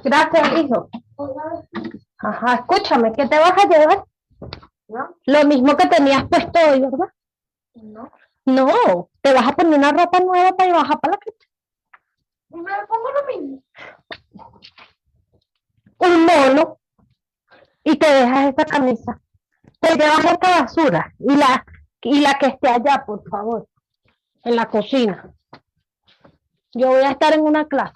Gracias, hijo. Ajá, escúchame, ¿qué te vas a llevar? ¿No? Lo mismo que tenías puesto hoy, ¿verdad? No. No, te vas a poner una ropa nueva para ir bajar para la casa. Me pongo lo mismo. Un mono y te dejas esta camisa. Te llevas esta basura y la que esté allá, por favor, en la cocina. Yo voy a estar en una clase.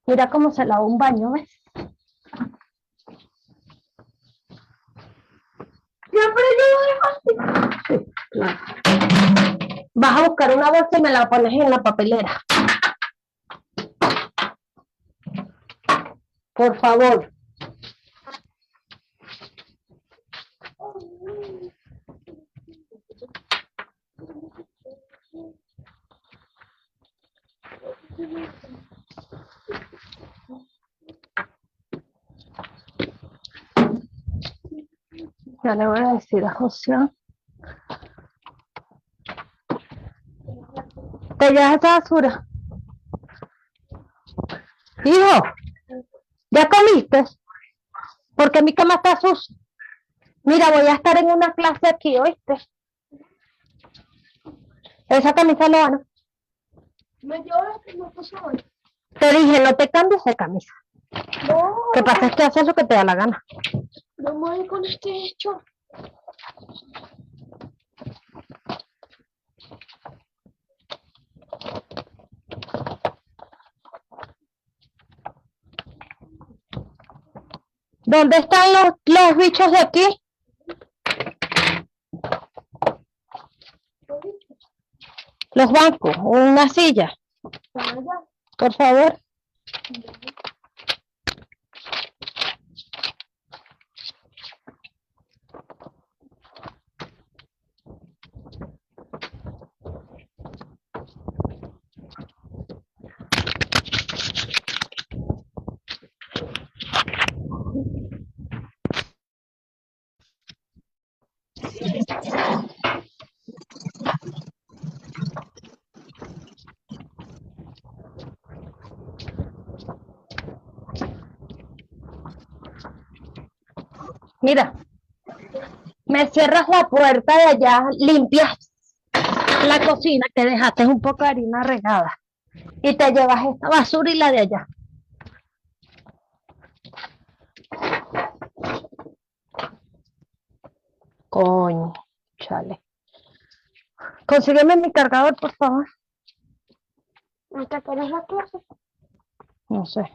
Mira cómo se lava un baño, ¿ves? Siempre yo lo dejo así. Sí, claro. Vas a buscar una bolsa y me la pones en la papelera. Por favor. Ya le voy a decir a José. ¿Te llevas esa basura? Hijo, ¿ya comiste? Porque mi cama está sucia. Mira, voy a estar en una clase aquí, ¿oíste? Esa camisa no va, ¿no? Me llevo la que me puse hoy. Te dije, no te cambies de camisa. No. Lo que pasa es que haces lo que te da la gana. No me voy con este hecho. ¿Dónde están los bichos de aquí? Los bancos, una silla. Por favor. Mira, me cierras la puerta de allá, limpias la cocina que dejaste un poco de harina regada y te llevas esta basura y la de allá. Coño, chale. Consígueme mi cargador, por favor. ¿No te acuerdas la clase? No sé.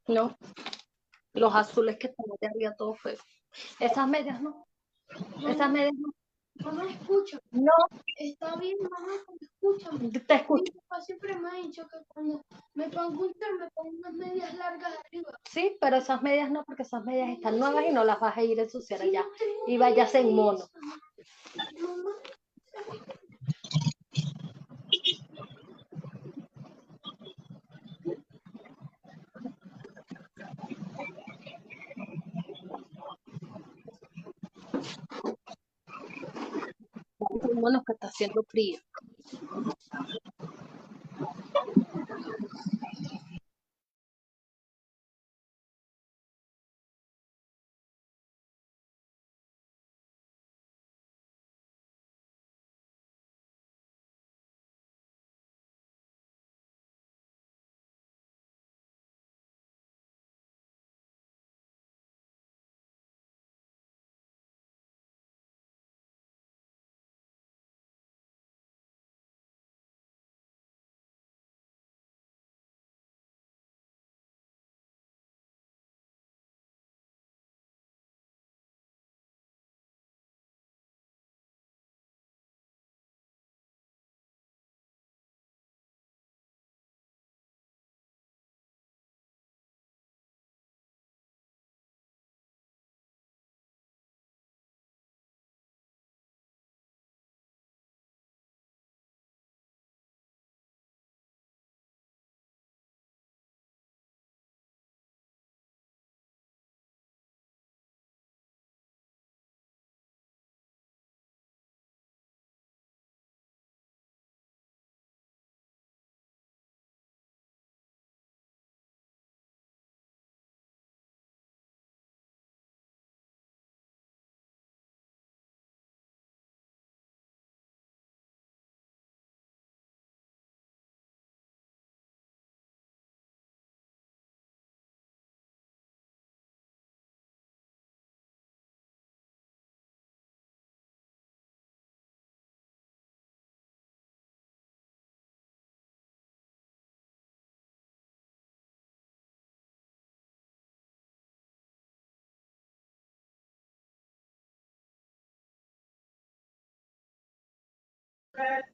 No, los azules que tengo de arriba todo feo. Esas medias no. Esas medias no. Mamá, escucha. No. Está bien, mamá, escúchame. Te escucho. Mi papá siempre me ha dicho que cuando me pongo un terno, me pongo unas medias largas arriba. Sí, pero esas medias no, porque esas medias están nuevas y no las vas a ir a ensuciar allá. Y vayas en mono. Mamá. Un mono que está haciendo frío.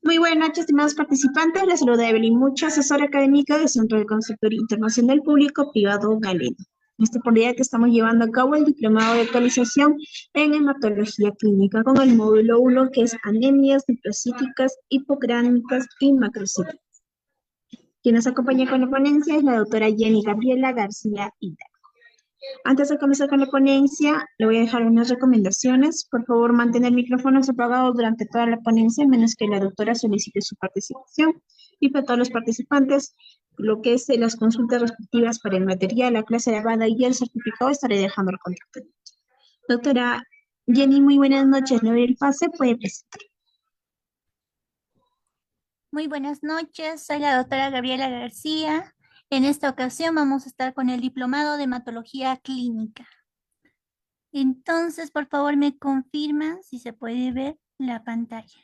Muy buenas noches, estimados participantes. Les saluda Evelyn Mucha, asesora académica del Centro de Consultoría Internacional Público Privado Galeno. En esta oportunidad que estamos llevando a cabo el diplomado de actualización en hematología clínica con el módulo 1, que es anemias neurocíticas, hipográmicas y macrocíticas. Quien nos acompaña con la ponencia es la doctora Jenny Gabriela García Ida. Antes de comenzar con la ponencia, le voy a dejar unas recomendaciones. Por favor, mantener micrófonos apagados durante toda la ponencia, a menos que la doctora solicite su participación. Y para todos los participantes, lo que es las consultas respectivas para el material, la clase grabada y el certificado, estaré dejando el contacto. Doctora Jenny, muy buenas noches. Le doy el pase, puede presentar. Muy buenas noches, soy la doctora Gabriela García. En esta ocasión vamos a estar con el diplomado de hematología clínica. Entonces, por favor, me confirman si se puede ver la pantalla.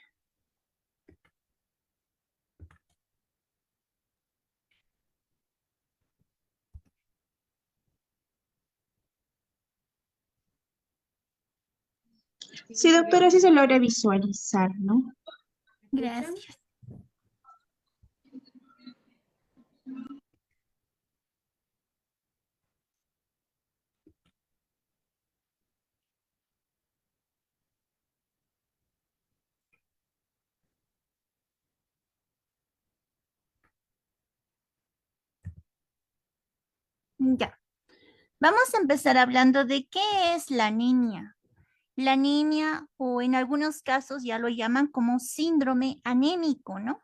Sí, doctora, sí se logra visualizar, ¿no? Gracias. Ya. Vamos a empezar hablando de qué es la anemia. La anemia, o en algunos casos ya lo llaman como síndrome anémico, ¿no?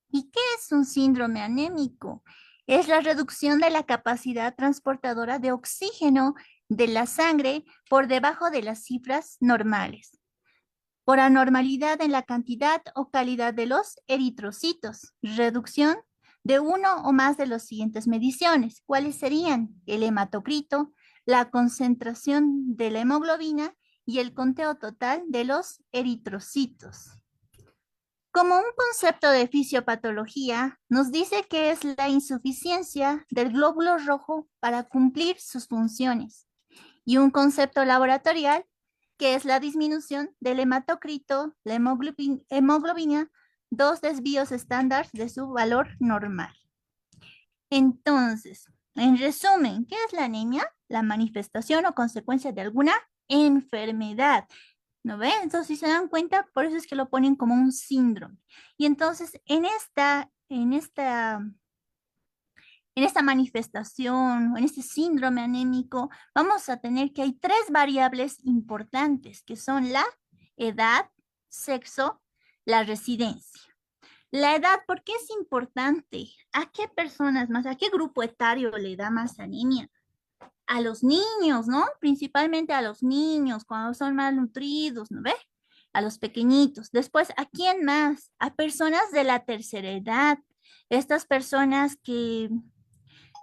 ¿Y qué es un síndrome anémico? Es la reducción de la capacidad transportadora de oxígeno de la sangre por debajo de las cifras normales, por anormalidad en la cantidad o calidad de los eritrocitos, reducción de uno o más de las siguientes mediciones. ¿Cuáles serían? El hematocrito, la concentración de la hemoglobina y el conteo total de los eritrocitos. Como un concepto de fisiopatología, nos dice que es la insuficiencia del glóbulo rojo para cumplir sus funciones. Y un concepto laboratorial, que es la disminución del hematocrito, la hemoglobina, dos desvíos estándar de su valor normal. Entonces, en resumen, ¿qué es la anemia? La manifestación o consecuencia de alguna enfermedad. ¿No ven? Entonces, si se dan cuenta, por eso es que lo ponen como un síndrome. Y entonces, en esta manifestación, en este síndrome anémico, vamos a tener que hay tres variables importantes, que son la edad, sexo, la residencia. La edad, ¿por qué es importante? ¿A qué personas más, a qué grupo etario le da más anemia? A los niños, ¿no? Principalmente a los niños, cuando son malnutridos, ¿no ve? A los pequeñitos. Después, ¿a quién más? A personas de la tercera edad. Estas personas que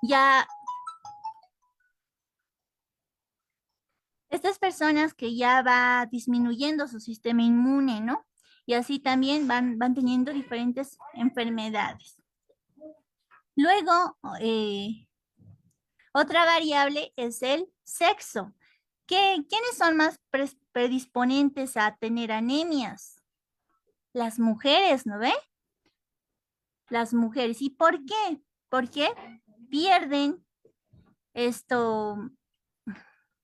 ya, estas personas que ya va disminuyendo su sistema inmune, ¿no? Y así también van teniendo diferentes enfermedades. Luego, otra variable es el sexo. ¿Quiénes son más predisponentes a tener anemias? Las mujeres, ¿no ve? Las mujeres. ¿Y por qué? Porque pierden esto,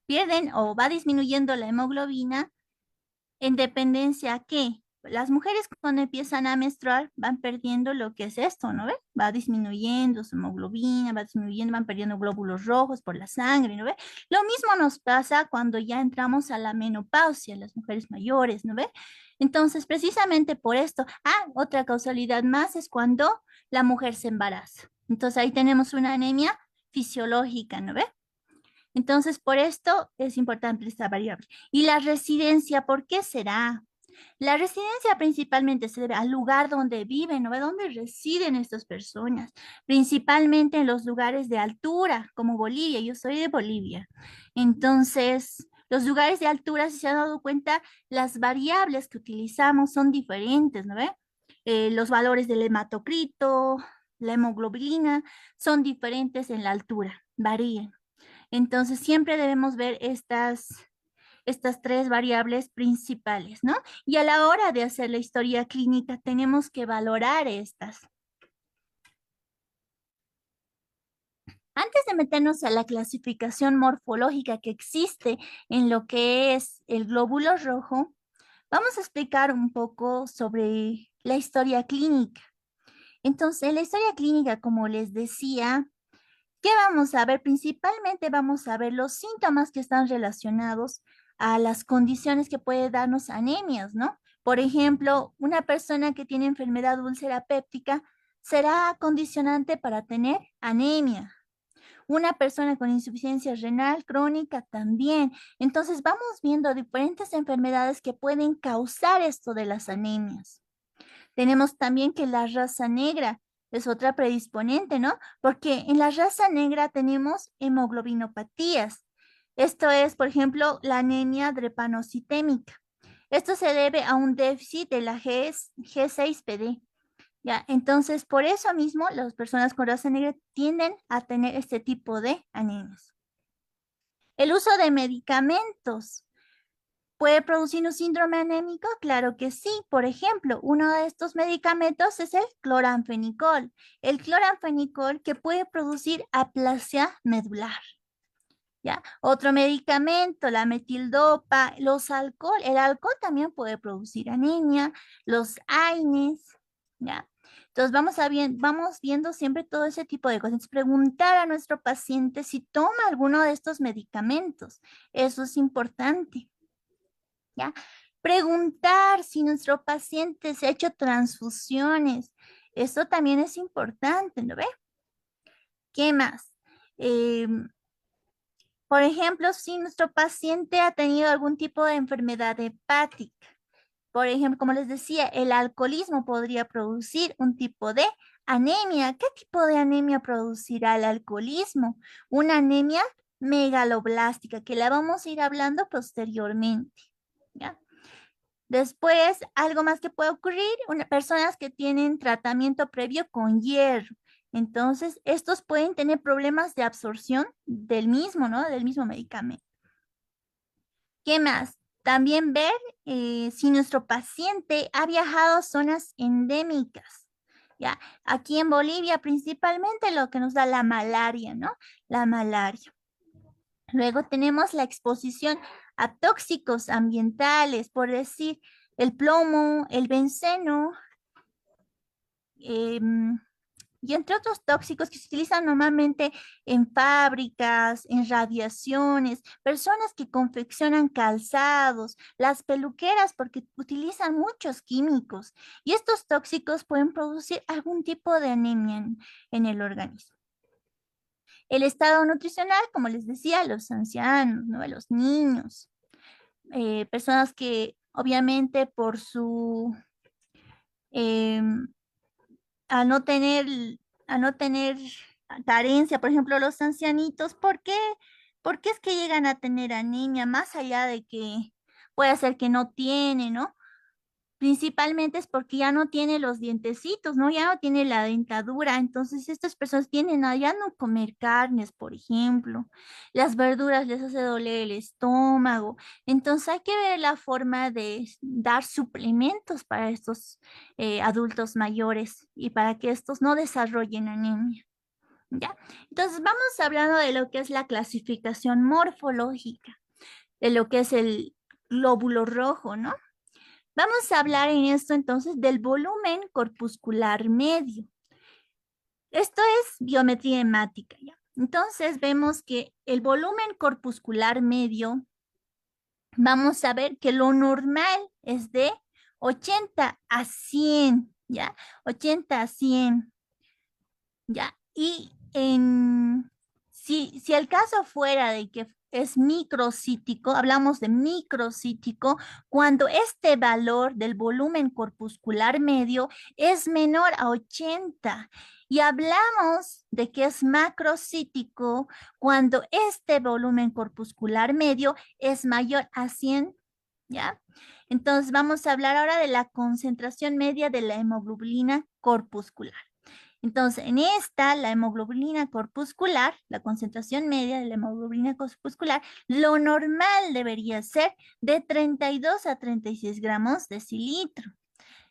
pierden o va disminuyendo la hemoglobina en dependencia a qué. Las mujeres cuando empiezan a menstruar van perdiendo lo que es esto, ¿no ve? Va disminuyendo su hemoglobina, va disminuyendo, van perdiendo glóbulos rojos por la sangre, ¿no ve? Lo mismo nos pasa cuando ya entramos a la menopausia, las mujeres mayores, ¿no ve? Entonces, precisamente por esto, otra causalidad más es cuando la mujer se embaraza. Entonces ahí tenemos una anemia fisiológica, ¿no ve? Entonces, por esto es importante esta variable. Y la residencia, ¿por qué será? La residencia principalmente se debe al lugar donde viven, ¿no? ¿Dónde residen estas personas? Principalmente en los lugares de altura, como Bolivia. Yo soy de Bolivia. Entonces, los lugares de altura, si se han dado cuenta, las variables que utilizamos son diferentes, ¿no ve? Los valores del hematocrito, la hemoglobina, son diferentes en la altura, varían. Entonces, siempre debemos ver estas tres variables principales, ¿no? Y a la hora de hacer la historia clínica tenemos que valorar estas. Antes de meternos a la clasificación morfológica que existe en lo que es el glóbulo rojo, vamos a explicar un poco sobre la historia clínica. Entonces, en la historia clínica, como les decía, ¿qué vamos a ver? Principalmente vamos a ver los síntomas que están relacionados a las condiciones que puede darnos anemias, ¿no? Por ejemplo, una persona que tiene enfermedad úlcera péptica será condicionante para tener anemia. Una persona con insuficiencia renal crónica también. Entonces vamos viendo diferentes enfermedades que pueden causar esto de las anemias. Tenemos también que la raza negra es otra predisponente, ¿no? Porque en la raza negra tenemos hemoglobinopatías. Esto es, por ejemplo, la anemia drepanocytémica. Esto se debe a un déficit de la G6PD. ¿Ya? Entonces, por eso mismo, las personas con raza negra tienden a tener este tipo de anemias. El uso de medicamentos. ¿Puede producir un síndrome anémico? Claro que sí. Por ejemplo, uno de estos medicamentos es el cloranfenicol. El cloranfenicol que puede producir aplasia medular. ¿Ya? Otro medicamento, la metildopa, el alcohol también puede producir anemia, los AINES, ¿ya? Entonces vamos viendo siempre todo ese tipo de cosas. Entonces, preguntar a nuestro paciente si toma alguno de estos medicamentos. Eso es importante. ¿Ya? Preguntar si nuestro paciente se ha hecho transfusiones. Eso también es importante, ¿no ve? ¿Qué más? Por ejemplo, si nuestro paciente ha tenido algún tipo de enfermedad hepática. Por ejemplo, como les decía, el alcoholismo podría producir un tipo de anemia. ¿Qué tipo de anemia producirá el alcoholismo? Una anemia megaloblástica, que la vamos a ir hablando posteriormente. ¿Ya? Después, algo más que puede ocurrir, personas que tienen tratamiento previo con hierro. Entonces, estos pueden tener problemas de absorción del mismo, ¿no? Del mismo medicamento. ¿Qué más? También ver si nuestro paciente ha viajado a zonas endémicas. ¿Ya? Aquí en Bolivia, principalmente lo que nos da la malaria, ¿no? La malaria. Luego tenemos la exposición a tóxicos ambientales, por decir, el plomo, el benceno, y entre otros tóxicos que se utilizan normalmente en fábricas, en radiaciones, personas que confeccionan calzados, las peluqueras, porque utilizan muchos químicos. Y estos tóxicos pueden producir algún tipo de anemia en el organismo. El estado nutricional, como les decía, los ancianos, ¿no? Los niños, personas que obviamente por su em, a no tener, a no tener carencia, por ejemplo, los ancianitos, ¿por qué? ¿Por qué es que llegan a tener anemia? Más allá de que puede ser que no tiene, ¿no? Principalmente es porque ya no tiene los dientecitos, ¿no? Ya no tiene la dentadura. Entonces, estas personas tienden a ya no comer carnes, por ejemplo. Las verduras les hace doler el estómago. Entonces, hay que ver la forma de dar suplementos para estos adultos mayores y para que estos no desarrollen anemia. ¿Ya? Entonces, vamos hablando de lo que es la clasificación morfológica, de lo que es el glóbulo rojo, ¿no? Vamos a hablar en esto entonces del volumen corpuscular medio. Esto es biometría hemática, ¿ya? Entonces vemos que el volumen corpuscular medio, vamos a ver que lo normal es de 80 a 100, ¿ya? 80 a 100, ¿ya? Y si el caso fuera de que es microcítico, hablamos de microcítico, cuando este valor del volumen corpuscular medio es menor a 80. Y hablamos de que es macrocítico cuando este volumen corpuscular medio es mayor a 100, ¿ya? Entonces vamos a hablar ahora de la concentración media de la hemoglobina corpuscular. Entonces, en esta, la hemoglobina corpuscular, la concentración media de la hemoglobina corpuscular, lo normal debería ser de 32 a 36 gramos decilitro.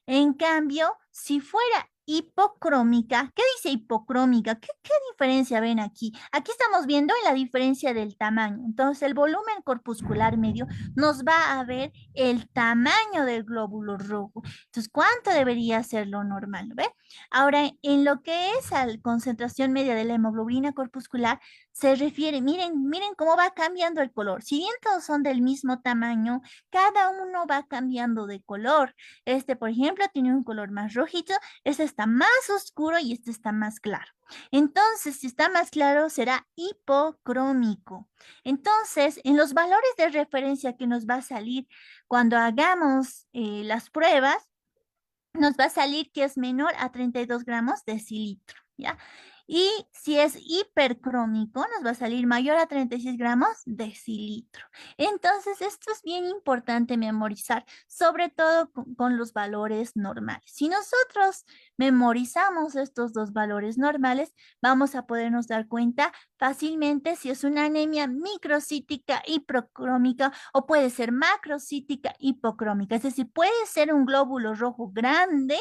En cambio, si fuera hipocrómica, ¿qué dice hipocrómica? ¿Qué diferencia ven aquí? Aquí estamos viendo la diferencia del tamaño. Entonces, el volumen corpuscular medio nos va a ver el tamaño del glóbulo rojo. Entonces, ¿cuánto debería ser lo normal? ¿Ve? Ahora, en lo que es a la concentración media de la hemoglobina corpuscular, se refiere, miren cómo va cambiando el color. Si bien todos son del mismo tamaño, cada uno va cambiando de color. Este, por ejemplo, tiene un color más rojito, este está más oscuro y este está más claro. Entonces, si está más claro, será hipocrómico. Entonces, en los valores de referencia que nos va a salir cuando hagamos las pruebas, nos va a salir que es menor a 32 gramos decilitro, ¿ya? Y si es hipercrómico, nos va a salir mayor a 36 gramos decilitro. Entonces, esto es bien importante memorizar, sobre todo con los valores normales. Si nosotros memorizamos estos dos valores normales, vamos a podernos dar cuenta fácilmente si es una anemia microcítica hipocrómica o puede ser macrocítica hipocrómica. Es decir, puede ser un glóbulo rojo grande,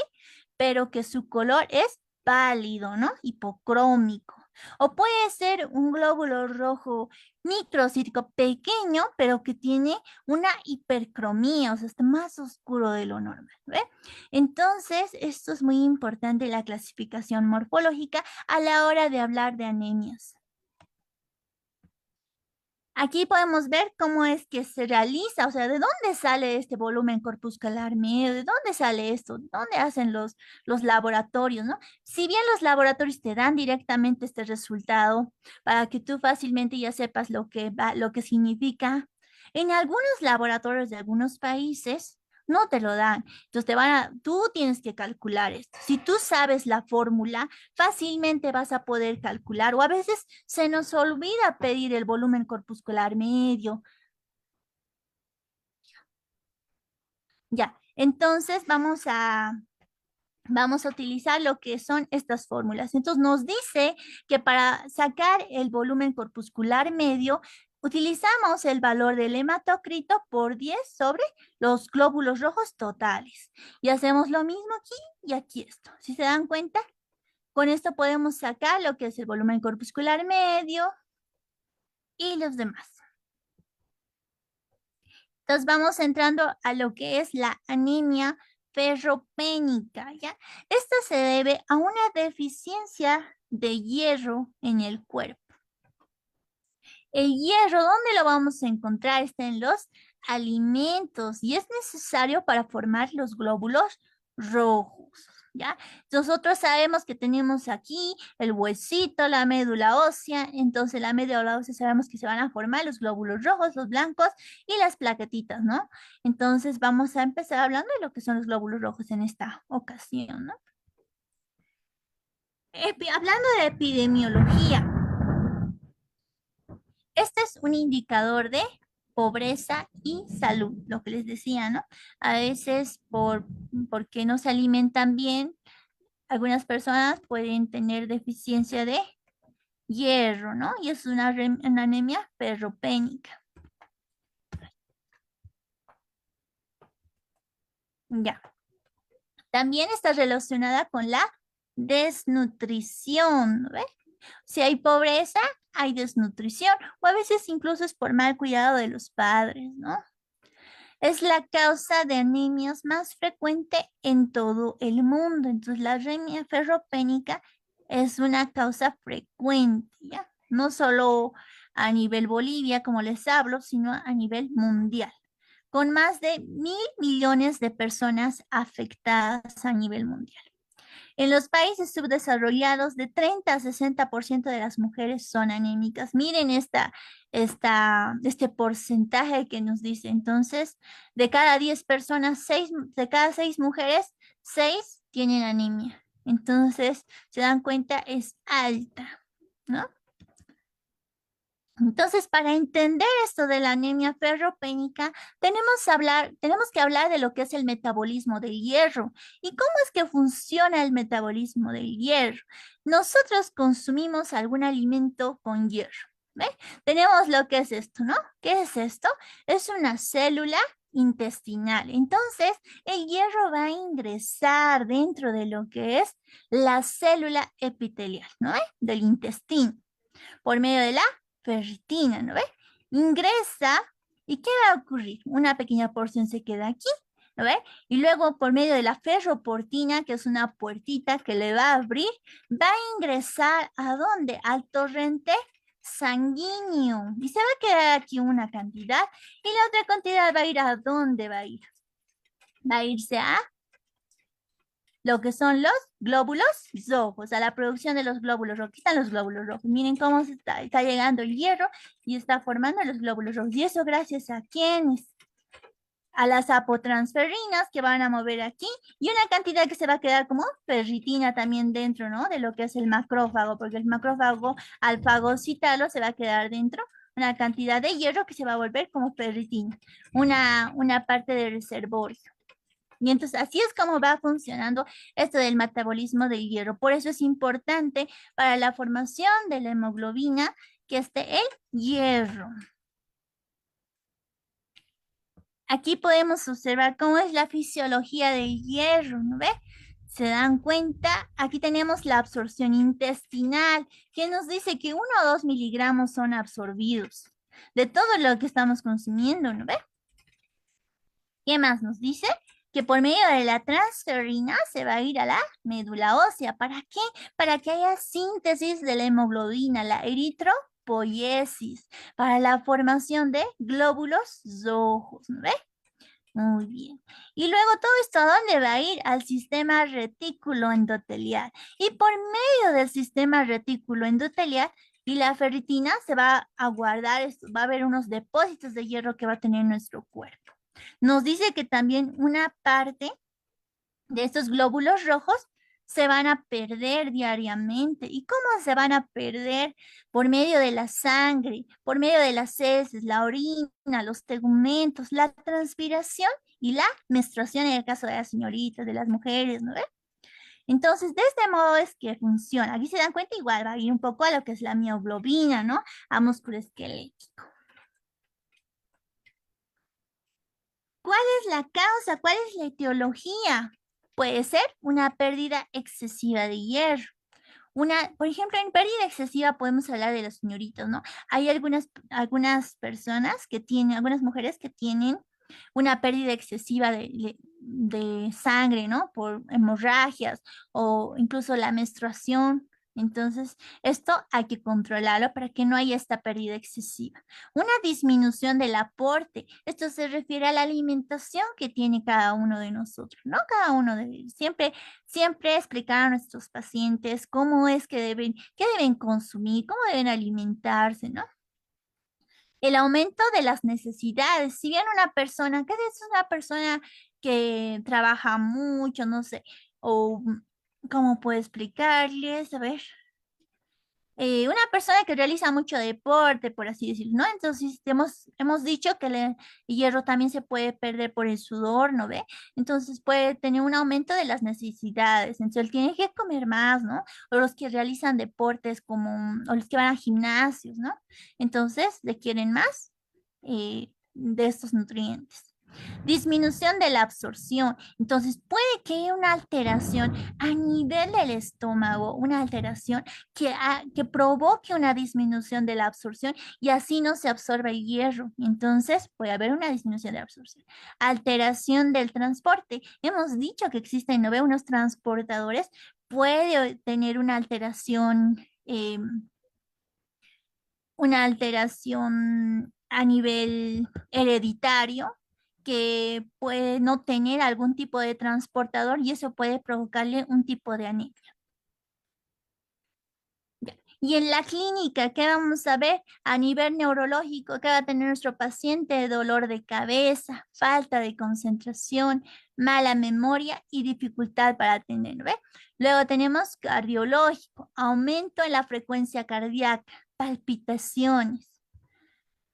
pero que su color es pálido, ¿no? Hipocrómico. O puede ser un glóbulo rojo microcítico pequeño, pero que tiene una hipercromía, o sea, está más oscuro de lo normal, ¿ve? Entonces, esto es muy importante, la clasificación morfológica a la hora de hablar de anemias. Aquí podemos ver cómo es que se realiza, o sea, de dónde sale este volumen corpuscular medio, de dónde sale esto, dónde hacen los laboratorios, ¿no? Si bien los laboratorios te dan directamente este resultado para que tú fácilmente ya sepas lo que significa, en algunos laboratorios de algunos países no te lo dan. Entonces tú tienes que calcular esto. Si tú sabes la fórmula, fácilmente vas a poder calcular, o a veces se nos olvida pedir el volumen corpuscular medio. Ya, entonces vamos a utilizar lo que son estas fórmulas. Entonces nos dice que para sacar el volumen corpuscular medio, utilizamos el valor del hematocrito por 10 sobre los glóbulos rojos totales. Y hacemos lo mismo aquí y aquí esto. Si se dan cuenta, con esto podemos sacar lo que es el volumen corpuscular medio y los demás. Entonces vamos entrando a lo que es la anemia ferropénica, ¿ya? Esta se debe a una deficiencia de hierro en el cuerpo. El hierro, ¿dónde lo vamos a encontrar? Está en los alimentos y es necesario para formar los glóbulos rojos, ¿ya? Nosotros sabemos que tenemos aquí el huesito, la médula ósea, entonces la médula ósea sabemos que se van a formar los glóbulos rojos, los blancos y las plaquetitas, ¿no? Entonces vamos a empezar hablando de lo que son los glóbulos rojos en esta ocasión, ¿no? Hablando de epidemiología, este es un indicador de pobreza y salud, lo que les decía, ¿no? A veces porque no se alimentan bien, algunas personas pueden tener deficiencia de hierro, ¿no? Y es una anemia ferropénica. Ya. También está relacionada con la desnutrición, ¿no? Si hay pobreza, hay desnutrición, o a veces incluso es por mal cuidado de los padres, ¿no? Es la causa de anemias más frecuente en todo el mundo. Entonces, la anemia ferropénica es una causa frecuente, ¿ya? No solo a nivel Bolivia, como les hablo, sino a nivel mundial, con más de 1.000 millones de personas afectadas a nivel mundial. En los países subdesarrollados, de 30 a 60% de las mujeres son anémicas. Miren este porcentaje que nos dice. Entonces, de cada 10 personas, de cada 6 mujeres, 6 tienen anemia. Entonces, se dan cuenta, es alta, ¿no? Entonces, para entender esto de la anemia ferropénica, tenemos que hablar de lo que es el metabolismo del hierro. ¿Y cómo es que funciona el metabolismo del hierro? Nosotros consumimos algún alimento con hierro, ¿ve? Tenemos lo que es esto, ¿no? ¿Qué es esto? Es una célula intestinal. Entonces, el hierro va a ingresar dentro de lo que es la célula epitelial, ¿no? Del intestino, por medio de la ferritina, ¿no ve? Ingresa y ¿qué va a ocurrir? Una pequeña porción se queda aquí, ¿no ve? Y luego por medio de la ferroportina, que es una puertita que le va a abrir, va a ingresar ¿a dónde? Al torrente sanguíneo. Y se va a quedar aquí una cantidad y la otra cantidad va a ir ¿a dónde va a ir? Va a irse a lo que son los glóbulos rojos, a la producción de los glóbulos rojos. Aquí están los glóbulos rojos. Miren cómo está llegando el hierro y está formando los glóbulos rojos. ¿Y eso gracias a quiénes? A las apotransferinas que van a mover aquí y una cantidad que se va a quedar como ferritina también dentro, ¿no? De lo que es el macrófago, porque el macrófago al fagocitarlo se va a quedar dentro una cantidad de hierro que se va a volver como ferritina, una parte del reservorio. Y entonces así es como va funcionando esto del metabolismo del hierro. Por eso es importante para la formación de la hemoglobina que esté el hierro. Aquí podemos observar cómo es la fisiología del hierro, ¿no ve? ¿Se dan cuenta? Aquí tenemos la absorción intestinal, que nos dice que 1 o 2 miligramos son absorbidos de todo lo que estamos consumiendo, ¿no ve? ¿Qué más nos dice? Que por medio de la transferrina se va a ir a la médula ósea. ¿Para qué? Para que haya síntesis de la hemoglobina, la eritropoiesis, para la formación de glóbulos rojos, ¿no ve? Muy bien. Y luego todo esto, ¿a dónde va a ir? Al sistema retículo endotelial. Y por medio del sistema retículo endotelial y la ferritina se va a guardar, va a haber unos depósitos de hierro que va a tener nuestro cuerpo. Nos dice que también una parte de estos glóbulos rojos se van a perder diariamente. ¿Y cómo se van a perder? Por medio de la sangre, por medio de las heces, la orina, los tegumentos, la transpiración y la menstruación en el caso de las señoritas, de las mujeres, ¿no ve? Entonces, de este modo es que funciona. Aquí se dan cuenta, igual va a ir un poco a lo que es la mioglobina, ¿no? A músculo esquelético. ¿Cuál es la causa? ¿Cuál es la etiología? Puede ser una pérdida excesiva de hierro. Por ejemplo, en pérdida excesiva podemos hablar de los señoritos, ¿no? Hay algunas personas que tienen, algunas mujeres que tienen Una pérdida excesiva de sangre, ¿no? Por hemorragias o incluso la menstruación. Entonces, esto hay que controlarlo para que no haya esta pérdida excesiva. Una disminución del aporte. Esto se refiere a la alimentación que tiene cada uno de nosotros, ¿no? Cada uno de siempre explicar a nuestros pacientes cómo es que qué deben consumir, cómo deben alimentarse, ¿no? El aumento de las necesidades. Si bien una persona, ¿qué es una persona que trabaja mucho, no sé, o cómo puedo explicarles? A ver, una persona que realiza mucho deporte, por así decirlo, ¿no? Entonces, hemos dicho que el hierro también se puede perder por el sudor, ¿no ve? Entonces, puede tener un aumento de las necesidades. Entonces, él tiene que comer más, ¿no? O los que realizan deportes como, o los que van a gimnasios, ¿no? Entonces, requieren más de estos nutrientes. Disminución de la absorción. Entonces, puede que haya una alteración a nivel del estómago, una alteración que provoque una disminución de la absorción y así no se absorbe el hierro. Entonces, puede haber una disminución de la absorción. Alteración del transporte. Hemos dicho que existen, ¿no ve? Unos transportadores. Puede tener una alteración a nivel hereditario que puede no tener algún tipo de transportador y eso puede provocarle un tipo de anemia. Y en la clínica, ¿qué vamos a ver? A nivel neurológico, ¿qué va a tener nuestro paciente? Dolor de cabeza, falta de concentración, mala memoria y dificultad para atender, ¿ve? Luego tenemos cardiológico, aumento en la frecuencia cardíaca, palpitaciones.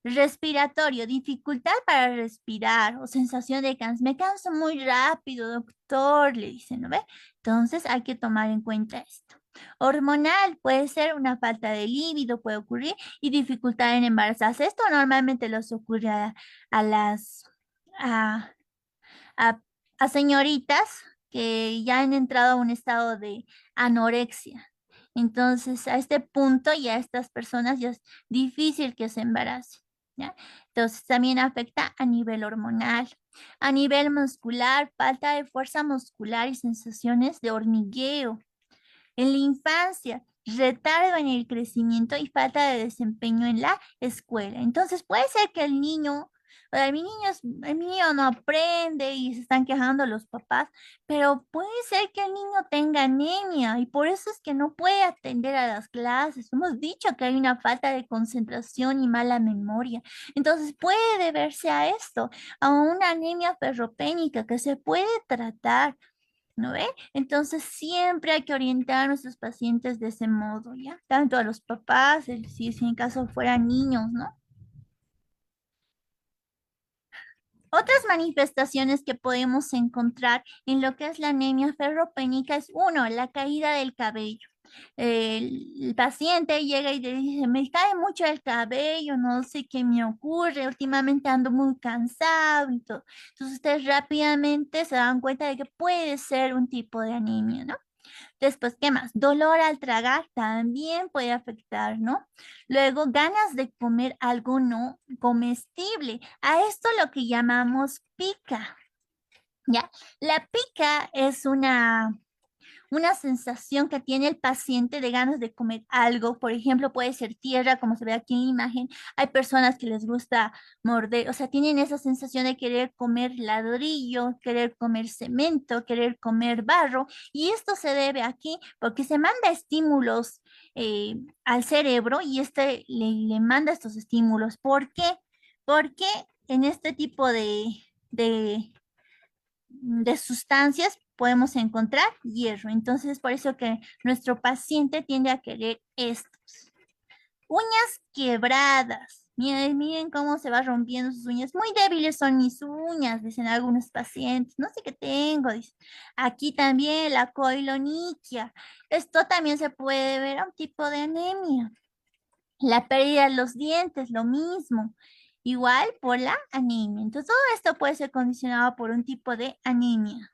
Respiratorio, dificultad para respirar o sensación de cansancio. Me canso muy rápido, doctor, le dicen, ¿no ve? Entonces hay que tomar en cuenta esto. Hormonal puede ser una falta de líbido, puede ocurrir, y dificultad en embarazarse. Esto normalmente les ocurre a las a, a- a señoritas que ya han entrado a un estado de anorexia. Entonces, a este punto ya estas personas ya es difícil que se embaracen. ¿Ya? Entonces, también afecta a nivel hormonal. A nivel muscular, falta de fuerza muscular y sensaciones de hormigueo. En la infancia, retardo en el crecimiento y falta de desempeño en la escuela. Entonces puede ser que el niño, o sea, el niño no aprende y se están quejando los papás, pero puede ser que el niño tenga anemia y por eso es que no puede atender a las clases. Hemos dicho que hay una falta de concentración y mala memoria. Entonces puede deberse a esto, a una anemia ferropénica que se puede tratar. ¿No ve? Entonces siempre hay que orientar a nuestros pacientes de ese modo, ¿ya? Tanto a los papás, si en caso fueran niños, ¿no? Otras manifestaciones que podemos encontrar en lo que es la anemia ferropénica es uno, la caída del cabello. El paciente llega y le dice, me cae mucho el cabello, no sé qué me ocurre, últimamente ando muy cansado y todo. Entonces ustedes rápidamente se dan cuenta de que puede ser un tipo de anemia, ¿no? Después, ¿qué más? Dolor al tragar también puede afectar, ¿no? Luego, ganas de comer algo no comestible. A esto lo que llamamos pica, ¿ya? La pica es una sensación que tiene el paciente de ganas de comer algo. Por ejemplo, puede ser tierra, como se ve aquí en la imagen. Hay personas que les gusta morder, o sea, tienen esa sensación de querer comer ladrillo, querer comer cemento, querer comer barro. Y esto se debe aquí porque se manda estímulos al cerebro y este le manda estos estímulos. ¿Por qué? Porque en este tipo de de sustancias podemos encontrar hierro. Entonces, es por eso que nuestro paciente tiende a querer estos. Uñas quebradas. Miren, miren cómo se va rompiendo sus uñas. Muy débiles son mis uñas, dicen algunos pacientes. No sé qué tengo, dicen. Aquí también la coiloniquia. Esto también se puede ver a un tipo de anemia. La pérdida de los dientes, lo mismo. Igual por la anemia. Entonces, todo esto puede ser condicionado por un tipo de anemia.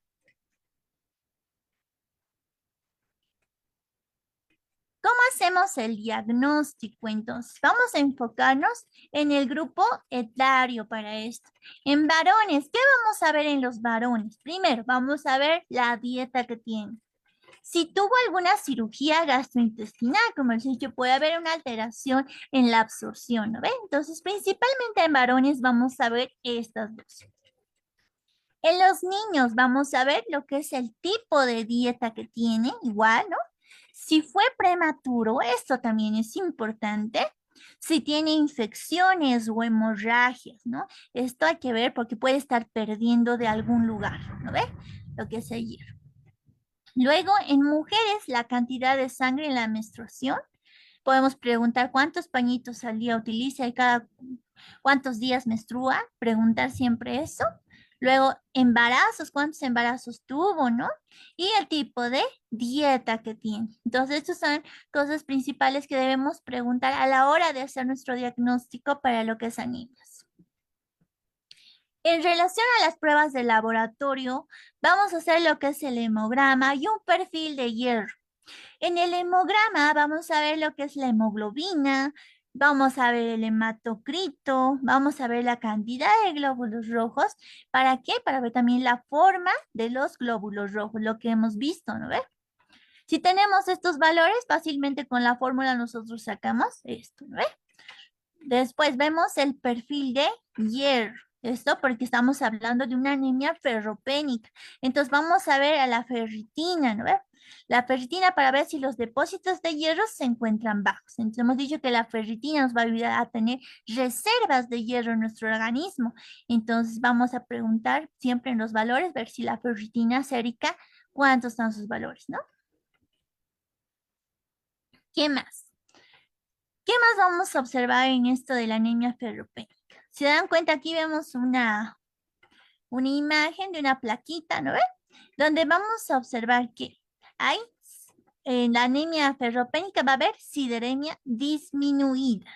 ¿Cómo hacemos vemos el diagnóstico. Entonces, vamos a enfocarnos en el grupo etario para esto. En varones, ¿qué vamos a ver en los varones? Primero, vamos a ver la dieta que tienen. Si tuvo alguna cirugía gastrointestinal, como les dije, puede haber una alteración en la absorción, ¿no ven? Entonces, principalmente en varones vamos a ver estas dos. En los niños vamos a ver lo que es el tipo de dieta que tiene, igual, ¿no? Si fue prematuro, esto también es importante. Si tiene infecciones o hemorragias, ¿no? Esto hay que ver porque puede estar perdiendo de algún lugar, ¿no ve? Lo que es el hierro. Luego, en mujeres, la cantidad de sangre en la menstruación. Podemos preguntar cuántos pañitos al día utiliza y cada cuántos días menstrua. Preguntar siempre eso. Luego, embarazos, cuántos embarazos tuvo, ¿no? Y el tipo de dieta que tiene. Entonces, estas son cosas principales que debemos preguntar a la hora de hacer nuestro diagnóstico para lo que es anemias. En relación a las pruebas de laboratorio, vamos a hacer lo que es el hemograma y un perfil de hierro. En el hemograma vamos a ver lo que es la hemoglobina, vamos a ver el hematocrito, vamos a ver la cantidad de glóbulos rojos. ¿Para qué? Para ver también la forma de los glóbulos rojos, lo que hemos visto, ¿no ve? Si tenemos estos valores, fácilmente con la fórmula nosotros sacamos esto, ¿no ve? Después vemos el perfil de hierro. Esto porque estamos hablando de una anemia ferropénica. Entonces vamos a ver a la ferritina, ¿no ve? La ferritina para ver si los depósitos de hierro se encuentran bajos. Entonces hemos dicho que la ferritina nos va a ayudar a tener reservas de hierro en nuestro organismo. Entonces vamos a preguntar siempre en los valores, ver si la ferritina sérica, cuántos están sus valores, ¿no? ¿Qué más? ¿Qué más vamos a observar en esto de la anemia ferropénica? Si se dan cuenta, aquí vemos una imagen de una plaquita, ¿no ven? Donde vamos a observar que hay en la anemia ferropénica va a haber sideremia disminuida.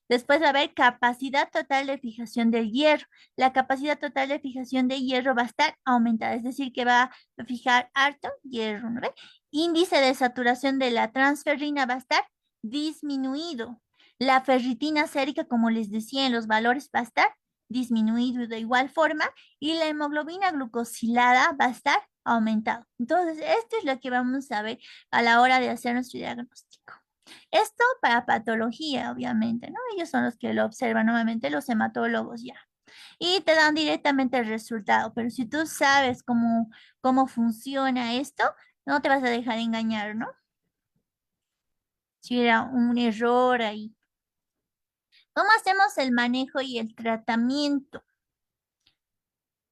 Después va a haber capacidad total de fijación del hierro. La capacidad total de fijación de hierro va a estar aumentada, es decir, que va a fijar harto hierro, ¿no ven? Índice de saturación de la transferrina va a estar disminuido. La ferritina sérica, como les decía, en los valores va a estar disminuido de igual forma y la hemoglobina glucosilada va a estar aumentado. Entonces, esto es lo que vamos a ver a la hora de hacer nuestro diagnóstico. Esto para patología, obviamente, ¿no? Ellos son los que lo observan nuevamente, los hematólogos ya. Y te dan directamente el resultado, pero si tú sabes cómo funciona esto, no te vas a dejar engañar, ¿no? Si era un error ahí. ¿Cómo hacemos el manejo y el tratamiento?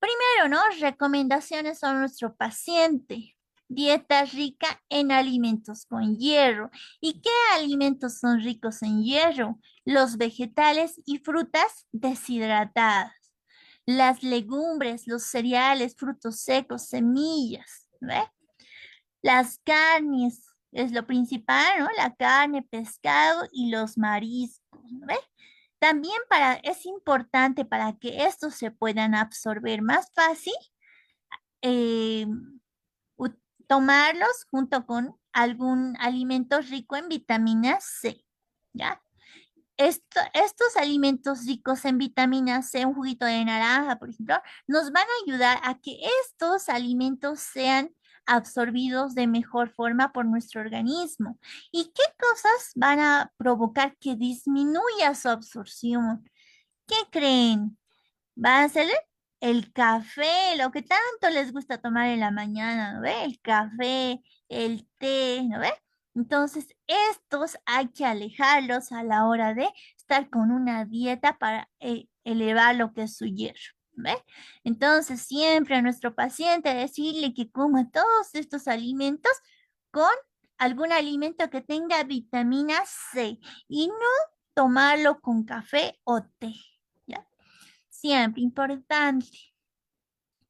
Primero, ¿no? Recomendaciones a nuestro paciente. Dieta rica en alimentos con hierro. ¿Y qué alimentos son ricos en hierro? Los vegetales y frutas deshidratadas. Las legumbres, los cereales, frutos secos, semillas. ¿Ve? Las carnes es lo principal, ¿no? La carne, pescado y los mariscos. ¿Ve? También es importante para que estos se puedan absorber más fácil, eh, tomarlos junto con algún alimento rico en vitamina C, ¿ya? Estos alimentos ricos en vitamina C, un juguito de naranja, por ejemplo, nos van a ayudar a que estos alimentos sean absorbidos de mejor forma por nuestro organismo. ¿Y qué cosas van a provocar que disminuya su absorción? ¿Qué creen? Va a ser el café, lo que tanto les gusta tomar en la mañana, ¿no ve? El café, el té, ¿no ve? Entonces, estos hay que alejarlos a la hora de estar con una dieta para elevar lo que es su hierro, ¿ve? Entonces, siempre a nuestro paciente decirle que coma todos estos alimentos con algún alimento que tenga vitamina C y no tomarlo con café o té, ¿ya? Siempre importante.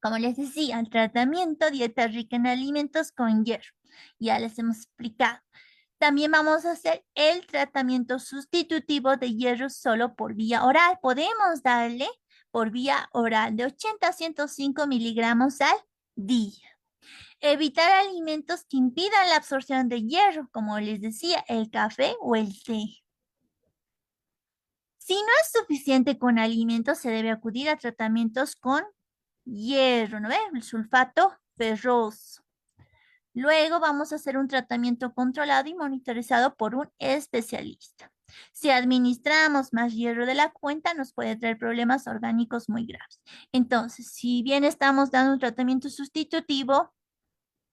Como les decía, el tratamiento, dieta rica en alimentos con hierro. Ya les hemos explicado. También vamos a hacer el tratamiento sustitutivo de hierro solo por vía oral. Podemos darle por vía oral de 80 a 105 miligramos al día. Evitar alimentos que impidan la absorción de hierro, como les decía, el café o el té. Si no es suficiente con alimentos, se debe acudir a tratamientos con hierro, ¿no ve? El sulfato ferroso. Luego vamos a hacer un tratamiento controlado y monitorizado por un especialista. Si administramos más hierro de la cuenta, nos puede traer problemas orgánicos muy graves. Entonces, si bien estamos dando un tratamiento sustitutivo,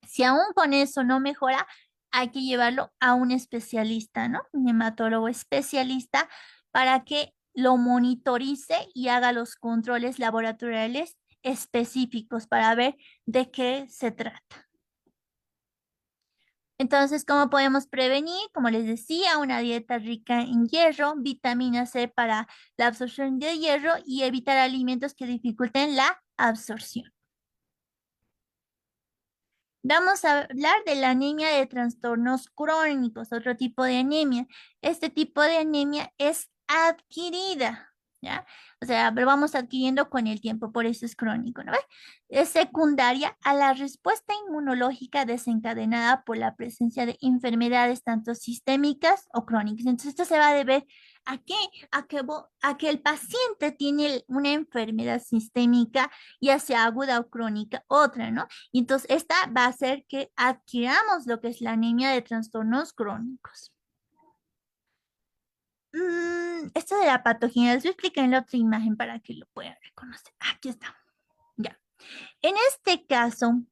si aún con eso no mejora, hay que llevarlo a un especialista, ¿no? Un hematólogo especialista para que lo monitorice y haga los controles laboratoriales específicos para ver de qué se trata. Entonces, ¿cómo podemos prevenir? Como les decía, una dieta rica en hierro, vitamina C para la absorción de hierro y evitar alimentos que dificulten la absorción. Vamos a hablar de la anemia de trastornos crónicos, otro tipo de anemia. Este tipo de anemia es adquirida, ¿ya? O sea, pero vamos adquiriendo con el tiempo, por eso es crónico, ¿no ve? Es secundaria a la respuesta inmunológica desencadenada por la presencia de enfermedades tanto sistémicas o crónicas. Entonces, esto se va a deber a qué, a que el paciente tiene una enfermedad sistémica, ya sea aguda o crónica, otra, ¿no? Y entonces esta va a hacer que adquiramos lo que es la anemia de trastornos crónicos. Esto de la patogenia, les voy a explicar en la otra imagen para que lo puedan reconocer. Aquí está. Ya. En este caso,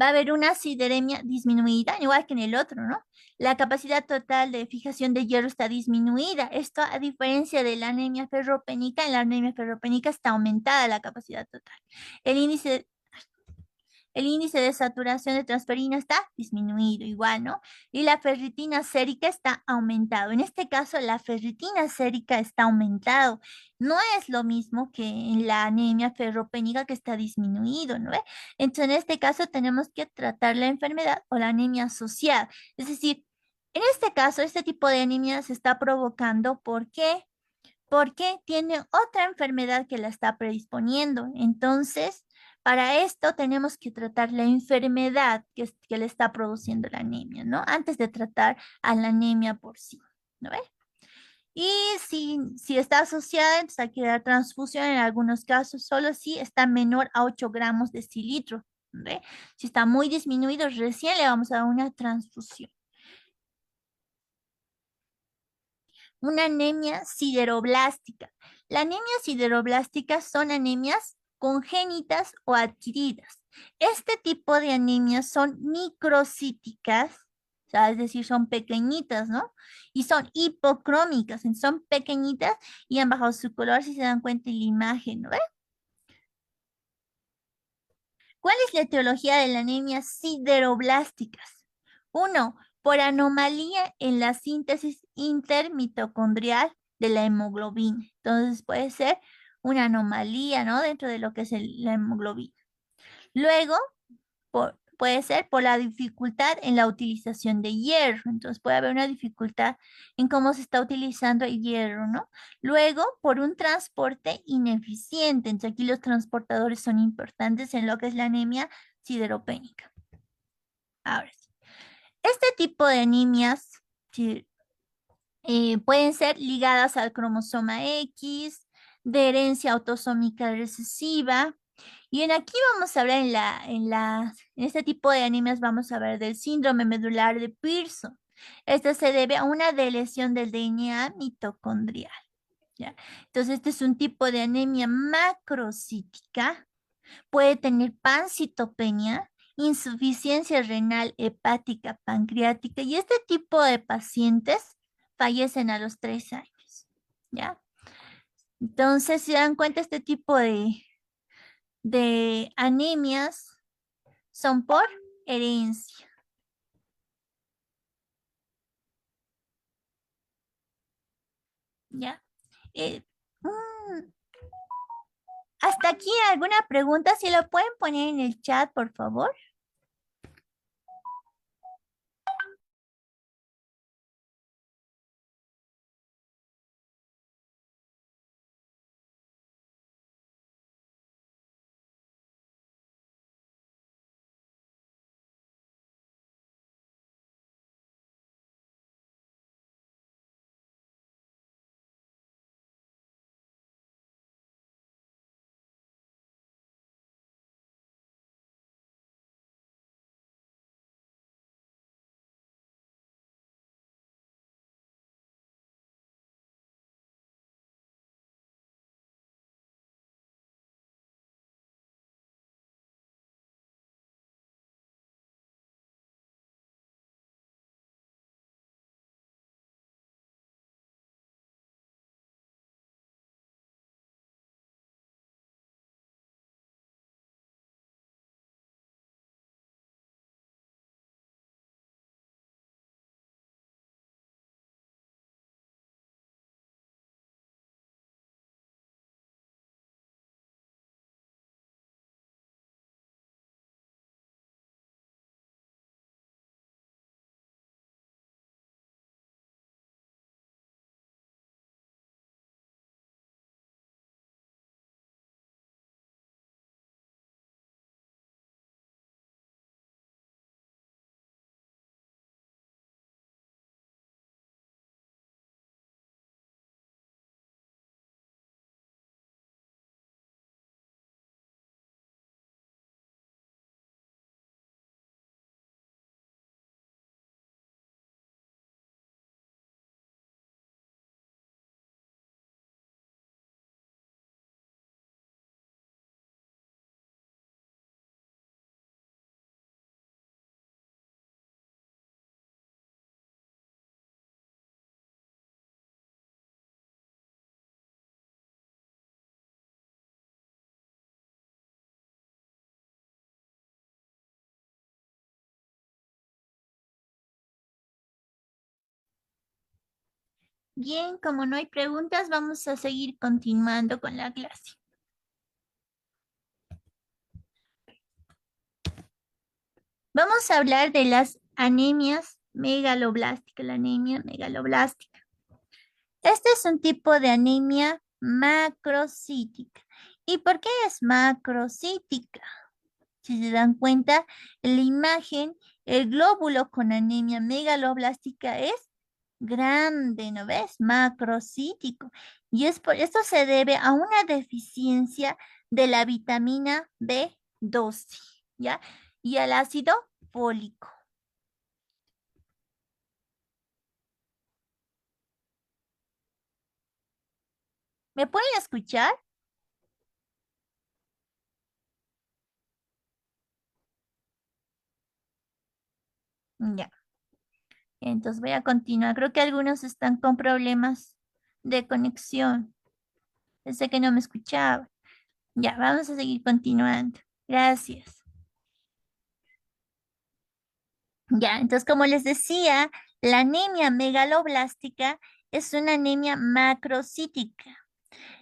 va a haber una sideremia disminuida, igual que en el otro, ¿no? La capacidad total de fijación de hierro está disminuida. Esto a diferencia de la anemia ferropénica, en la anemia ferropénica está aumentada la capacidad total. El índice de saturación de transferina está disminuido igual, ¿no? Y la ferritina sérica está aumentado. En este caso, la ferritina sérica está aumentado. No es lo mismo que en la anemia ferropénica que está disminuido, ¿no? Entonces, en este caso, tenemos que tratar la enfermedad o la anemia asociada. Es decir, en este caso, este tipo de anemia se está provocando. ¿Por qué? Porque tiene otra enfermedad que la está predisponiendo. Entonces, para esto tenemos que tratar la enfermedad que le está produciendo la anemia, ¿no? Antes de tratar a la anemia por sí, ¿no ve? Y si está asociada, entonces hay que dar transfusión en algunos casos, solo si está menor a 8 gramos de cilitro, ¿no ve? Si está muy disminuido, recién le vamos a dar una transfusión. Una anemia sideroblástica. La anemia sideroblástica son anemias congénitas o adquiridas. Este tipo de anemias son microcíticas, o sea, es decir, son pequeñitas, ¿no? Y son hipocrómicas, son pequeñitas y han bajado su color, si se dan cuenta en la imagen, ¿no? ¿Cuál es la etiología de la anemia sideroblásticas? Uno, por anomalía en la síntesis intermitocondrial de la hemoglobina. Entonces puede ser una anomalía, ¿no? Dentro de lo que es la hemoglobina. Luego, puede ser por la dificultad en la utilización de hierro. Entonces puede haber una dificultad en cómo se está utilizando el hierro, ¿no? Luego, por un transporte ineficiente. Entonces aquí los transportadores son importantes en lo que es la anemia sideropénica. Ahora sí. Este tipo de anemias sí, pueden ser ligadas al cromosoma X, de herencia autosómica recesiva. Y en aquí vamos a hablar en este tipo de anemias vamos a ver del síndrome medular de Pearson. Esto se debe a una deleción del DNA mitocondrial, ¿ya? Entonces, este es un tipo de anemia macrocítica. Puede tener pancitopenia, insuficiencia renal hepática pancreática y este tipo de pacientes fallecen a los 3 años, ¿ya? Entonces, si dan cuenta, este tipo de anemias son por herencia, ¿ya? Eh, mm, hasta aquí, ¿alguna pregunta? Si lo pueden poner en el chat, por favor. Bien, como no hay preguntas, vamos a seguir continuando con la clase. Vamos a hablar de las anemias megaloblásticas, la anemia megaloblástica. Este es un tipo de anemia macrocítica. ¿Y por qué es macrocítica? Si se dan cuenta, en la imagen, el glóbulo con anemia megaloblástica es grande, ¿no ves? Macrocítico. Y esto se debe a una deficiencia de la vitamina B12, ¿ya? Y al ácido fólico. ¿Me pueden escuchar? Ya. Entonces voy a continuar. Creo que algunos están con problemas de conexión. Pensé que no me escuchaba. Ya, vamos a seguir continuando. Gracias. Ya, entonces como les decía, la anemia megaloblástica es una anemia macrocítica.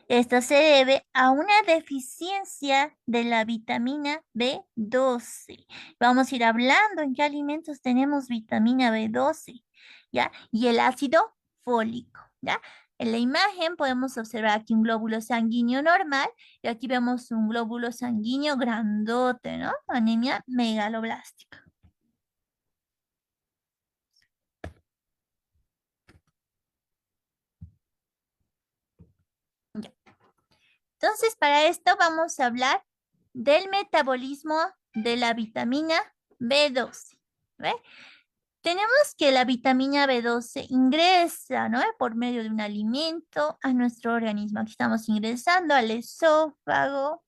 Esta se debe a una deficiencia de la vitamina B12. Vamos a ir hablando en qué alimentos tenemos vitamina B12, ¿ya? Y el ácido fólico, ¿ya? En la imagen podemos observar aquí un glóbulo sanguíneo normal y aquí vemos un glóbulo sanguíneo grandote, ¿no? Anemia megaloblástica. Ya. Entonces, para esto vamos a hablar del metabolismo de la vitamina B12. ¿Ve? Tenemos que la vitamina B12 ingresa, ¿no? Por medio de un alimento a nuestro organismo. Aquí estamos ingresando al esófago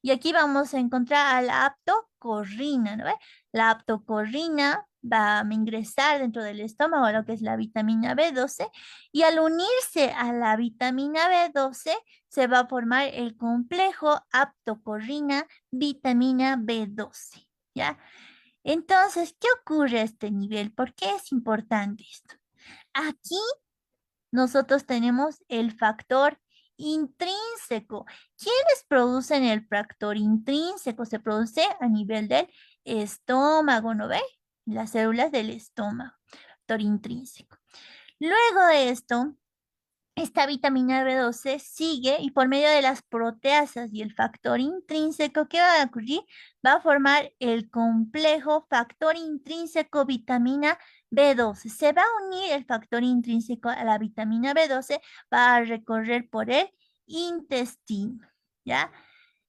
y aquí vamos a encontrar a la aptocorrina, ¿no? La aptocorrina va a ingresar dentro del estómago lo que es la vitamina B12 y al unirse a la vitamina B12 se va a formar el complejo aptocorrina vitamina B12, ¿ya? Entonces, ¿qué ocurre a este nivel? ¿Por qué es importante esto? Aquí nosotros tenemos el factor intrínseco. ¿Quiénes producen el factor intrínseco? Se produce a nivel del estómago, ¿no ve? Las células del estómago, factor intrínseco. Luego de esto, esta vitamina B12 sigue y por medio de las proteasas y el factor intrínseco, ¿qué va a ocurrir? Va a formar el complejo factor intrínseco vitamina B12. Se va a unir el factor intrínseco a la vitamina B12, va a recorrer por el intestino, ¿ya?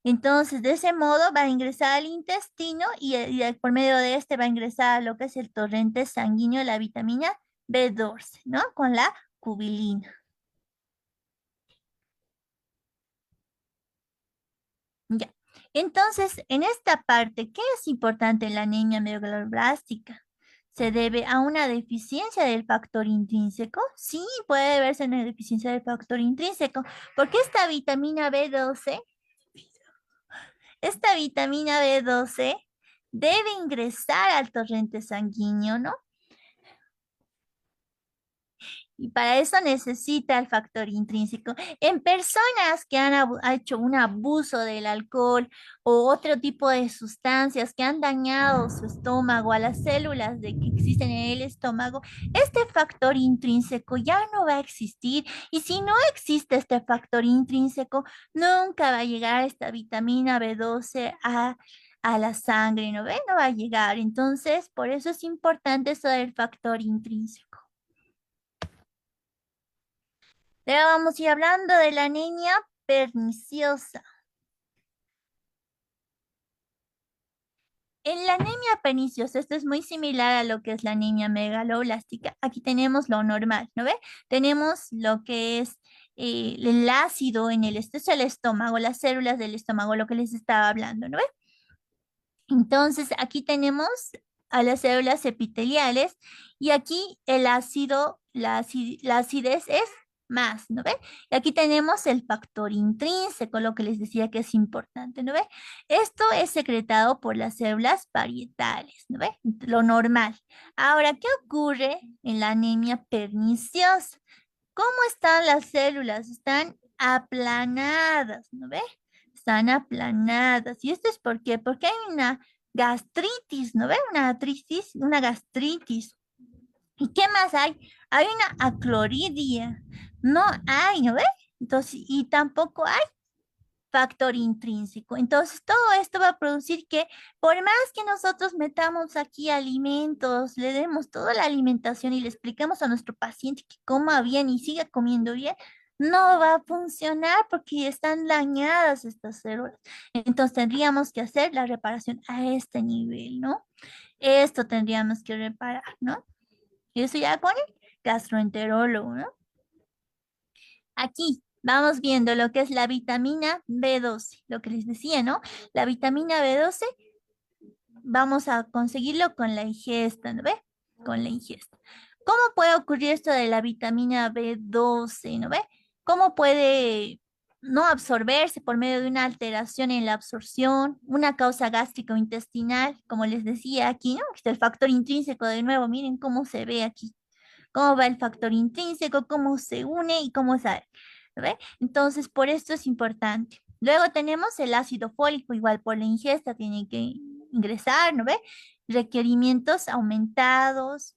Entonces, de ese modo va a ingresar al intestino y por medio de este va a ingresar a lo que es el torrente sanguíneo, la vitamina B12, ¿no? Con la cubilina. Ya. Entonces, en esta parte, ¿qué es importante en la anemia megaloblástica? ¿Se debe a una deficiencia del factor intrínseco? Sí, puede verse una deficiencia del factor intrínseco, porque esta vitamina B12 debe ingresar al torrente sanguíneo, ¿no? Y para eso necesita el factor intrínseco. En personas que ha hecho un abuso del alcohol o otro tipo de sustancias que han dañado su estómago, a las células de que existen en el estómago, este factor intrínseco ya no va a existir. Y si no existe este factor intrínseco, nunca va a llegar esta vitamina B12 a la sangre, ¿no ve? No va a llegar. Entonces, por eso es importante eso del factor intrínseco. Luego vamos a ir hablando de la anemia perniciosa. En la anemia perniciosa, esto es muy similar a lo que es la anemia megaloblástica. Aquí tenemos lo normal, ¿no ve? Tenemos lo que es el ácido en esto es el estómago, las células del estómago, lo que les estaba hablando, ¿no ve? Entonces, aquí tenemos a las células epiteliales y aquí el ácido, la acidez es más, ¿no ve? Y aquí tenemos el factor intrínseco, lo que les decía que es importante, ¿no ve? Esto es secretado por las células parietales, ¿no ve? Lo normal. Ahora, ¿qué ocurre en la anemia perniciosa? ¿Cómo están las células? Están aplanadas, ¿no ve? Están aplanadas. ¿Y esto es por qué? Porque hay una gastritis, ¿no ve? Una gastritis. ¿Y qué más hay? Hay una acloridia. No hay, ¿no ve? Entonces, y tampoco hay factor intrínseco. Entonces, todo esto va a producir que por más que nosotros metamos aquí alimentos, le demos toda la alimentación y le expliquemos a nuestro paciente que coma bien y siga comiendo bien, no va a funcionar porque están dañadas estas células. Entonces, tendríamos que hacer la reparación a este nivel, ¿no? Esto tendríamos que reparar, ¿no? Y eso ya con el gastroenterólogo, ¿no? Aquí vamos viendo lo que es la vitamina B12, lo que les decía, ¿no? La vitamina B12 vamos a conseguirlo con la ingesta, ¿no ve? Con la ingesta. ¿Cómo puede ocurrir esto de la vitamina B12, ¿no ve? ¿Cómo puede no absorberse por medio de una alteración en la absorción, una causa gástrica o intestinal, como les decía aquí, ¿no? Está el factor intrínseco de nuevo, miren cómo se ve aquí, cómo va el factor intrínseco, cómo se une y cómo sale. ¿No ve? Entonces, por esto es importante. Luego tenemos el ácido fólico, igual por la ingesta tiene que ingresar, ¿no ve? Requerimientos aumentados.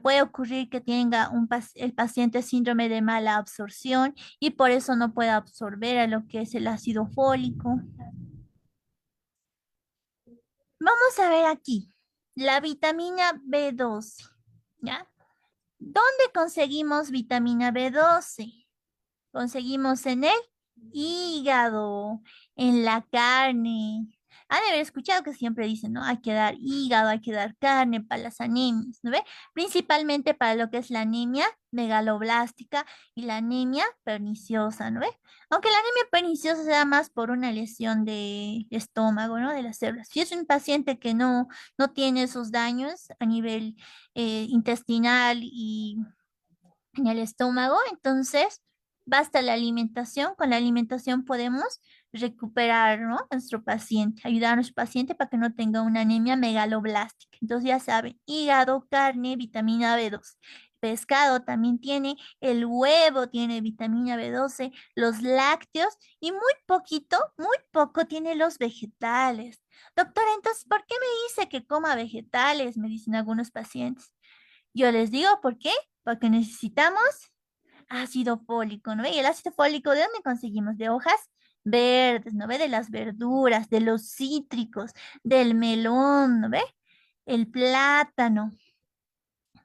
Puede ocurrir que tenga el paciente síndrome de mala absorción y por eso no puede absorber a lo que es el ácido fólico. Vamos a ver aquí, la vitamina B12, ¿ya? ¿Dónde conseguimos vitamina B12? Conseguimos en el hígado, en la carne. Han de haber escuchado que siempre dicen, ¿no? Hay que dar hígado, hay que dar carne para las anemias, ¿no ve? Principalmente para lo que es la anemia megaloblástica y la anemia perniciosa, ¿no ve? Aunque la anemia perniciosa se da más por una lesión de estómago, ¿no? De las células. Si es un paciente que no tiene esos daños a nivel intestinal y en el estómago, entonces basta la alimentación. Con la alimentación podemos recuperar, ¿no? Nuestro paciente, ayudar a nuestro paciente para que no tenga una anemia megaloblástica. Entonces ya saben, hígado, carne, vitamina B12. Pescado también tiene, el huevo tiene vitamina B12, los lácteos y muy poco tiene los vegetales. Doctora, entonces, ¿por qué me dice que coma vegetales? Me dicen algunos pacientes. Yo les digo, ¿por qué? Porque necesitamos ácido fólico, ¿no ve? Y el ácido fólico, ¿de dónde conseguimos? De hojas verdes, ¿no ve? De las verduras, de los cítricos, del melón, ¿no ve? El plátano.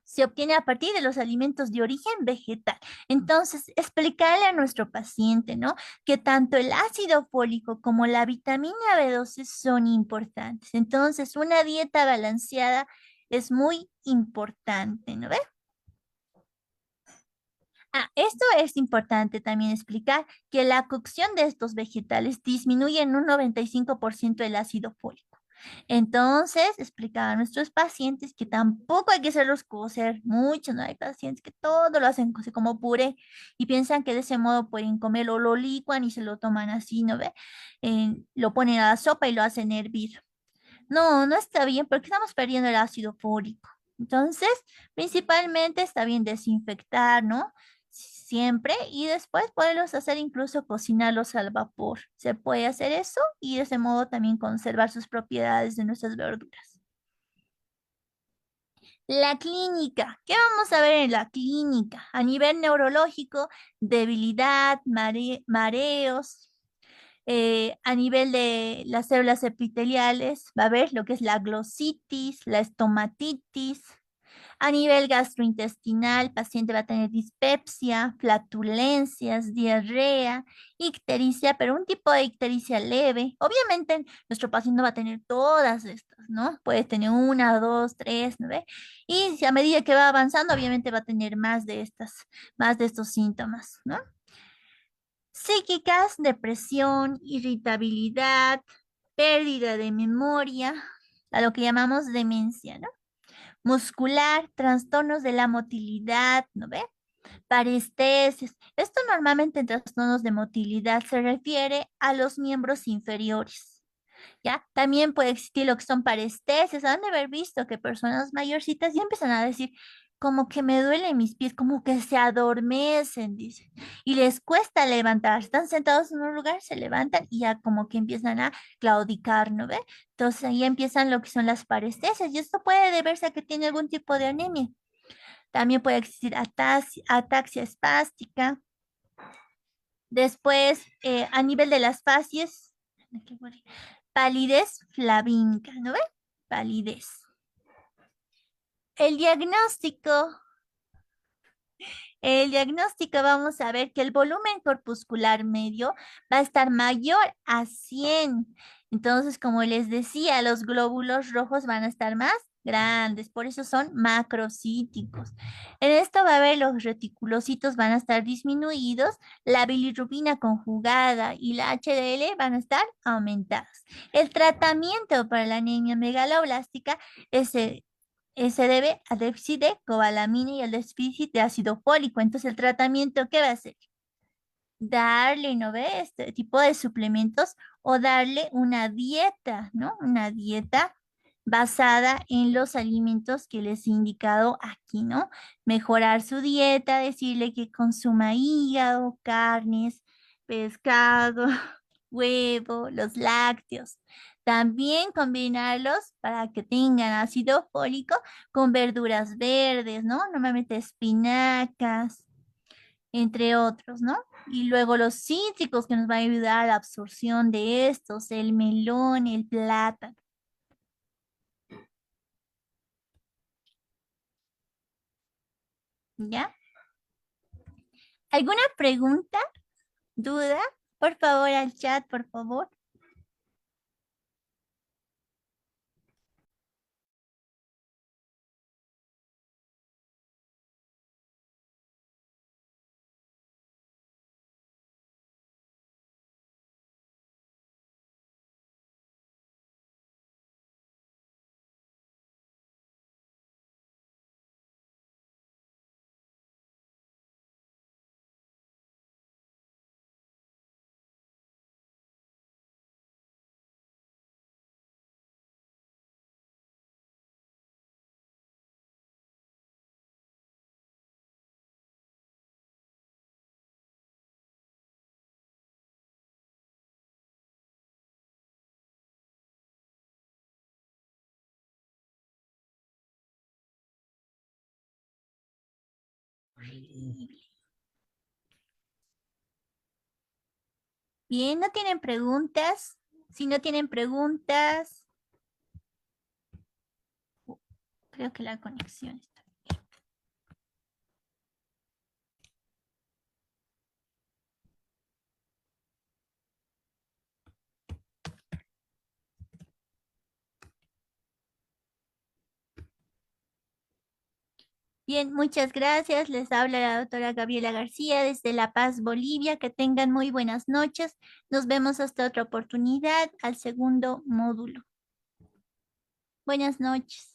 Se obtiene a partir de los alimentos de origen vegetal. Entonces, explicarle a nuestro paciente, ¿no? Que tanto el ácido fólico como la vitamina B12 son importantes. Entonces, una dieta balanceada es muy importante, ¿no ve? Esto es importante también explicar que la cocción de estos vegetales disminuye en un 95% el ácido fólico. Entonces, explicar a nuestros pacientes que tampoco hay que hacerlos cocer mucho, ¿no? Hay pacientes que todo lo hacen cocer como puré y piensan que de ese modo pueden comerlo, lo licuan y se lo toman así, ¿no ve? Lo ponen a la sopa y lo hacen hervir. No, no está bien porque estamos perdiendo el ácido fólico. Entonces, principalmente está bien desinfectar, ¿no? Siempre y después poderlos hacer incluso cocinarlos al vapor. Se puede hacer eso y de ese modo también conservar sus propiedades de nuestras verduras. La clínica. ¿Qué vamos a ver en la clínica? A nivel neurológico, debilidad, mareos, a nivel de las células epiteliales, va a haber lo que es la glositis, la estomatitis. A nivel gastrointestinal, el paciente va a tener dispepsia, flatulencias, diarrea, ictericia, pero un tipo de ictericia leve. Obviamente, nuestro paciente no va a tener todas estas, ¿no? Puede tener una, dos, tres, ¿no ve? Y si a medida que va avanzando, obviamente va a tener más de estos síntomas, ¿no? Psíquicas, depresión, irritabilidad, pérdida de memoria, a lo que llamamos demencia, ¿no? Muscular, trastornos de la motilidad, ¿no ve? Parestesias. Esto normalmente en trastornos de motilidad se refiere a los miembros inferiores. ¿Ya? También puede existir lo que son parestesias. Han de haber visto que personas mayorcitas ya empiezan a decir, como que me duelen mis pies, como que se adormecen, dice, y les cuesta levantar. Están sentados en un lugar, se levantan y ya como que empiezan a claudicar, ¿no ve? Entonces ahí empiezan lo que son las parestesias y esto puede deberse a que tiene algún tipo de anemia. También puede existir ataxia espástica. Después, a nivel de las facies, palidez flavínica, ¿no ve? Palidez. El diagnóstico. El diagnóstico vamos a ver que el volumen corpuscular medio va a estar mayor a 100. Entonces, como les decía, los glóbulos rojos van a estar más grandes, por eso son macrocíticos. En esto va a haber los reticulocitos van a estar disminuidos, la bilirrubina conjugada y la HDL van a estar aumentadas. El tratamiento para la anemia megaloblástica es se debe al déficit de cobalamina y al déficit de ácido fólico. Entonces, el tratamiento, ¿qué va a hacer? Darle, ¿no ve? Este tipo de suplementos o darle una dieta, ¿no? Una dieta basada en los alimentos que les he indicado aquí, ¿no? Mejorar su dieta, decirle que consuma hígado, carnes, pescado, huevo, los lácteos. También combinarlos para que tengan ácido fólico con verduras verdes, ¿no? Normalmente espinacas, entre otros, ¿no? Y luego los cítricos que nos van a ayudar a la absorción de estos, el melón, el plátano. ¿Ya? ¿Alguna pregunta? ¿Duda? Por favor, al chat, por favor. Bien, ¿no tienen preguntas? Si no tienen preguntas, creo que la conexión está. Bien, muchas gracias. Les habla la doctora Gabriela García desde La Paz, Bolivia. Que tengan muy buenas noches. Nos vemos hasta otra oportunidad al segundo módulo. Buenas noches.